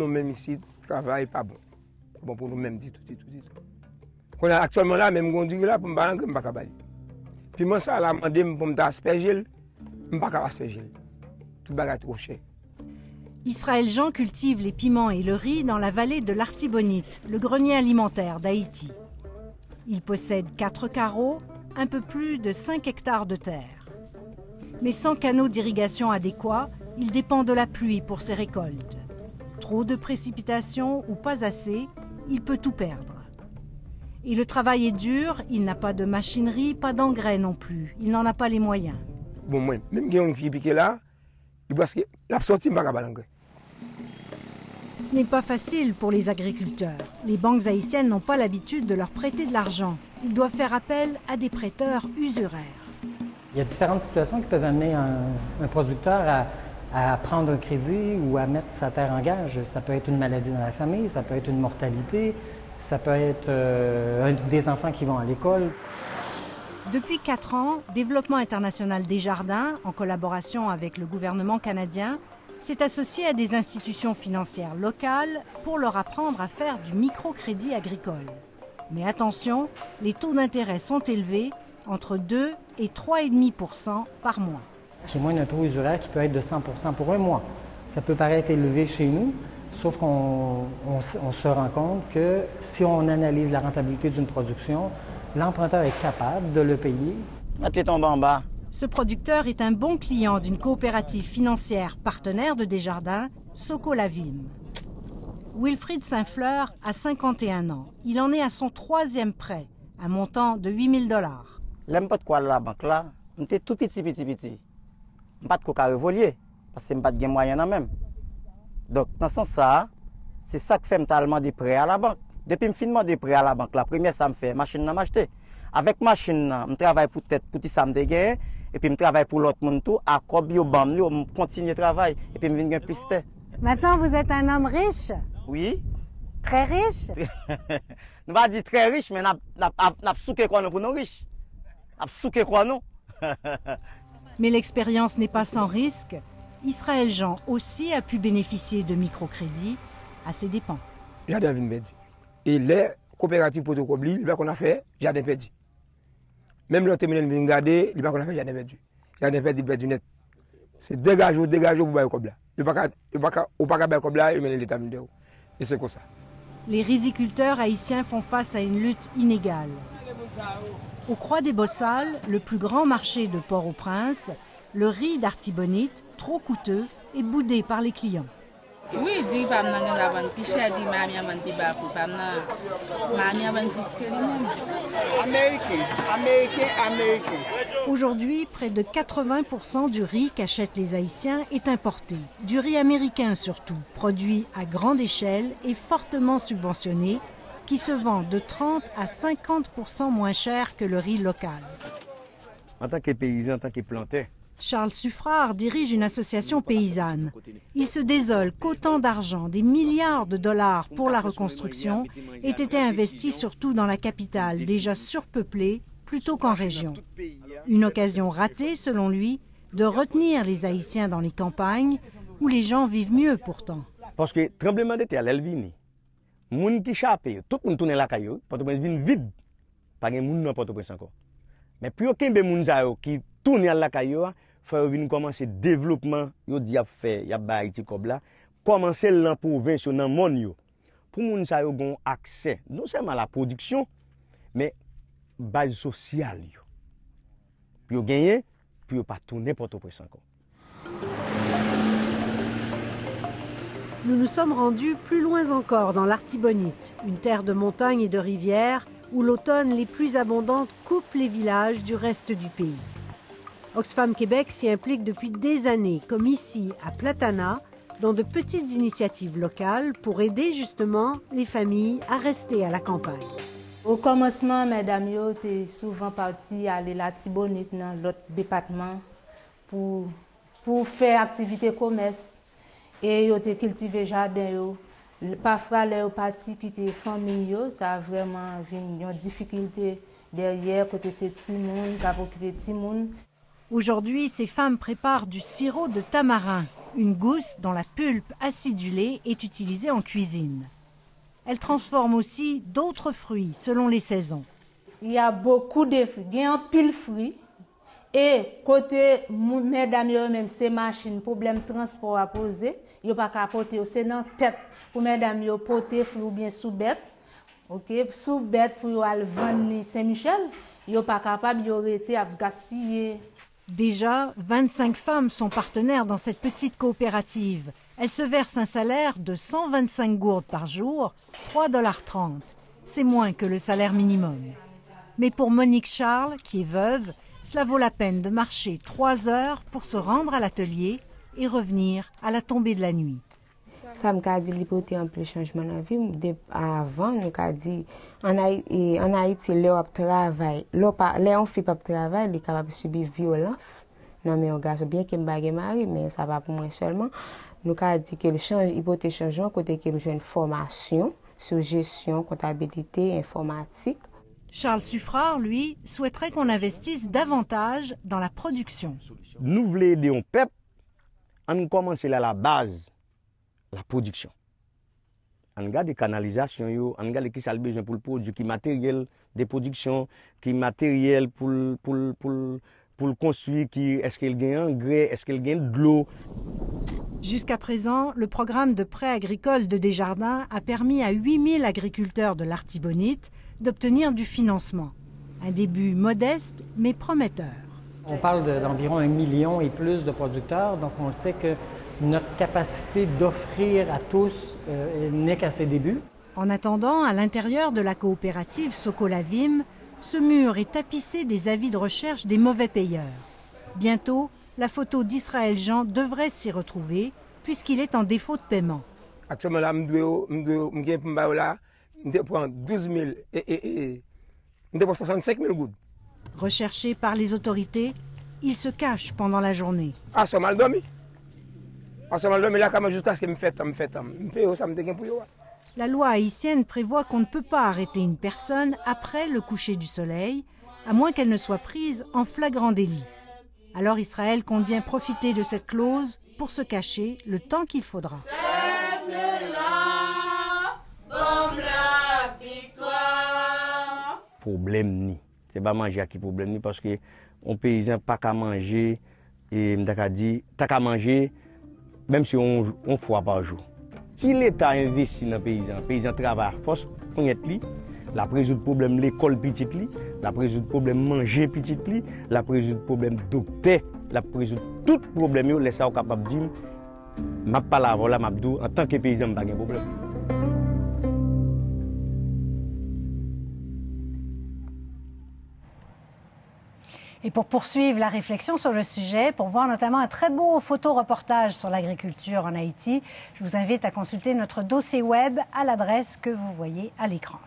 nous-mêmes ici, le travail n'est pas bon. Bon pour nous-mêmes, du tout. Qu'on a actuellement là, même on dit là, pour me parler, je ne peux pas balayer. Puis moi, ça, là, demandé pour me asperger, je ne peux pas asperger. Tout le bagage est trop cher. Israël Jean cultive les piments et le riz dans la vallée de l'Artibonite, le grenier alimentaire d'Haïti. Il possède 4 carreaux, un peu plus de 5 hectares de terre. Mais sans canaux d'irrigation adéquats, il dépend de la pluie pour ses récoltes. Trop de précipitations ou pas assez, il peut tout perdre. Et le travail est dur, il n'a pas de machinerie, pas d'engrais non plus. Il n'en a pas les moyens. Bon, moi, même si on qui pique là, parce que la sortie ne va pas l'engrais. Ce n'est pas facile pour les agriculteurs. Les banques haïtiennes n'ont pas l'habitude de leur prêter de l'argent. Ils doivent faire appel à des prêteurs usuraires. Il y a différentes situations qui peuvent amener un producteur à prendre un crédit ou à mettre sa terre en gage. Ça peut être une maladie dans la famille, ça peut être une mortalité, ça peut être des enfants qui vont à l'école. Depuis 4 ans, Développement international Desjardins, en collaboration avec le gouvernement canadien, s'est associé à des institutions financières locales pour leur apprendre à faire du microcrédit agricole. Mais attention, les taux d'intérêt sont élevés, entre 2 et 3,5% par mois. Chez moi, il y a un taux usuraire qui peut être de 100% pour un mois. Ça peut paraître élevé chez nous, sauf qu'on se rend compte que si on analyse la rentabilité d'une production, l'emprunteur est capable de le payer. T'es tombé en bas. Ce producteur est un bon client d'une coopérative financière partenaire de Desjardins, Socolavim. Wilfried Saint-Fleur a 51 ans. Il en est à son 3e prêt, un montant de 8 000 $. L'aime pas de quoi la banque là. J'étais tout petit. Je pas de quoi révoluer parce que je pas de moyens dans même. Donc dans ce sens c'est ça que fait me des prêts à la banque. Depuis que je finis des prêts à la banque, la première ça me fait machine à m'acheter. Avec machine, je travaille pour tête pour ça me dégaine et puis je travaille pour l'autre monde tout à cob yo bam yo continue travail et puis je viens plus tête. Maintenant vous êtes un homme riche? Oui. Très riche? Nous va dire très riche mais n'a souké quoi nous pour nous riches. N'a souké quoi nous. Mais l'expérience n'est pas sans risque. Israël Jean aussi a pu bénéficier de microcrédits à ses dépens. Jardin vient perdu. Et les coopératives protocole, il qu'on a fait, jardin perdu. Même le terminal vient regarder, il qu'on a fait, jardin perdu. Jardin perdu net. C'est dégagé pour bailler comme là. Il n'y a pas bailler comme là, il mène l'état de. Et c'est comme ça. Les riziculteurs haïtiens font face à une lutte inégale. Au Croix des Bossales, le plus grand marché de Port-au-Prince, le riz d'Artibonite, trop coûteux, est boudé par les clients. Oui, dit pas la vente plus cher, dit mamie a vente plus bas pour pas mamie a vente plus que lui-même. Américain. Aujourd'hui, près de 80% du riz qu'achètent les Haïtiens est importé. Du riz américain surtout, produit à grande échelle et fortement subventionné, qui se vend de 30 à 50% moins cher que le riz local. En tant que paysan, en tant que planteur, Charles Suffrard dirige une association paysanne. Il se désole qu'autant d'argent, des milliards de dollars pour la reconstruction, aient été investis surtout dans la capitale, déjà surpeuplée, plutôt qu'en région. Une occasion ratée, selon lui, de retenir les Haïtiens dans les campagnes, où les gens vivent mieux pourtant. Parce que le tremblement de terre, elle vient. Les gens qui échappent, tout le monde tourne la caillou, Port-au-Prince vient vide. Pas de monde dans Port-au-Prince encore. Mais plus aucun de gens qui tourne la caillou, il faut commencer le développement, il a fait, il a Haïti comme là, commencer la province dans le monde. Pour les gens qui ont accès, non seulement à la production, mais à la base sociale. Puis ils gagnent, puis ils ne pas tourner Port-au-Prince encore. Nous nous sommes rendus plus loin encore dans l'Artibonite, une terre de montagnes et de rivières où l'automne les plus abondantes coupent les villages du reste du pays. Oxfam Québec s'y implique depuis des années, comme ici à Platana, dans de petites initiatives locales pour aider justement les familles à rester à la campagne. Au commencement, mesdames, yo étaient souvent partis aller à l'Artibonite dans l'autre département pour faire activité commerce et yo étaient cultiver jardin yo. Parfois les partis quitter famille yo, ça a vraiment une difficulté derrière côté ces petits monde, qui a occupé petits monde. Aujourd'hui, ces femmes préparent du sirop de tamarin, une gousse dont la pulpe acidulée est utilisée en cuisine. Elle transforme aussi d'autres fruits selon les saisons. Il y a beaucoup de fruits, il y a un pile fruits. Et côté mesdames, même ces machines, problème transport à poser, il n'y a pas qu'à porter, c'est dans la tête pour mesdames, porter fruits ou bien sous-bête. Ok, sous-bête pour aller vendre Saint-Michel, il n'y a pas capable, il y aurait été à gaspiller. Déjà, 25 femmes sont partenaires dans cette petite coopérative. Elles se versent un salaire de 125 gourdes par jour, 3,30 $. C'est moins que le salaire minimum. Mais pour Monique Charles, qui est veuve, cela vaut la peine de marcher 3 heures pour se rendre à l'atelier et revenir à la tombée de la nuit. Ça m'a dit l'hypothèse un peu changement dans la vie. Avant, nous avons dit en Haïti, les travail, les filles pas travail, les capables de subir violence. Non mais on garçon bien qu'il me bague mari, mais ça va pour moi seulement. Nous avons dit que l'hypothèse changement côté que j'ai une formation sur gestion, comptabilité, informatique. Charles Suffrard, lui, souhaiterait qu'on investisse davantage dans la production. Nous voulons aider un peuple, on commence à la base. La production. On regarde les canalisations, on regarde qui a besoin pour le produit, qui matériel de production, qui matériel pour le construire, est-ce qu'il gagne engrais, est-ce qu'il gagne de l'eau. Jusqu'à présent, le programme de prêt agricole de Desjardins a permis à 8000 agriculteurs de l'Artibonite d'obtenir du financement. Un début modeste, mais prometteur. On parle d'environ 1 million et plus de producteurs, donc on le sait que notre capacité d'offrir à tous n'est qu'à ses débuts. En attendant, à l'intérieur de la coopérative Socolavim, ce mur est tapissé des avis de recherche des mauvais payeurs. Bientôt, la photo d'Israël Jean devrait s'y retrouver, puisqu'il est en défaut de paiement. Actuellement, là, je prends 12 000 et je prends 65 000 gouttes. Recherché par les autorités, il se cache pendant la journée. Ah, ça mal dormi. Jusqu'à ce que je me fasse. La loi haïtienne prévoit qu'on ne peut pas arrêter une personne après le coucher du soleil, à moins qu'elle ne soit prise en flagrant délit. Alors Israël compte bien profiter de cette clause pour se cacher le temps qu'il faudra. Problème ni. C'est pas manger qui problème ni parce que un paysan pas qu'à manger et m'ta dit t'as qu'à manger même si on fois par jour. Si l'État investit dans le paysan travaille force pour être li, la résoudre problème l'école petite li, la résoudre problème manger petite li, la résoudre problème docteur, la résoudre tout problème yo laisse ça capable dire m'a pas la voilà m'a dou en tant que paysan pas de problème. Et pour poursuivre la réflexion sur le sujet, pour voir notamment un très beau photoreportage sur l'agriculture en Haïti, je vous invite à consulter notre dossier web à l'adresse que vous voyez à l'écran.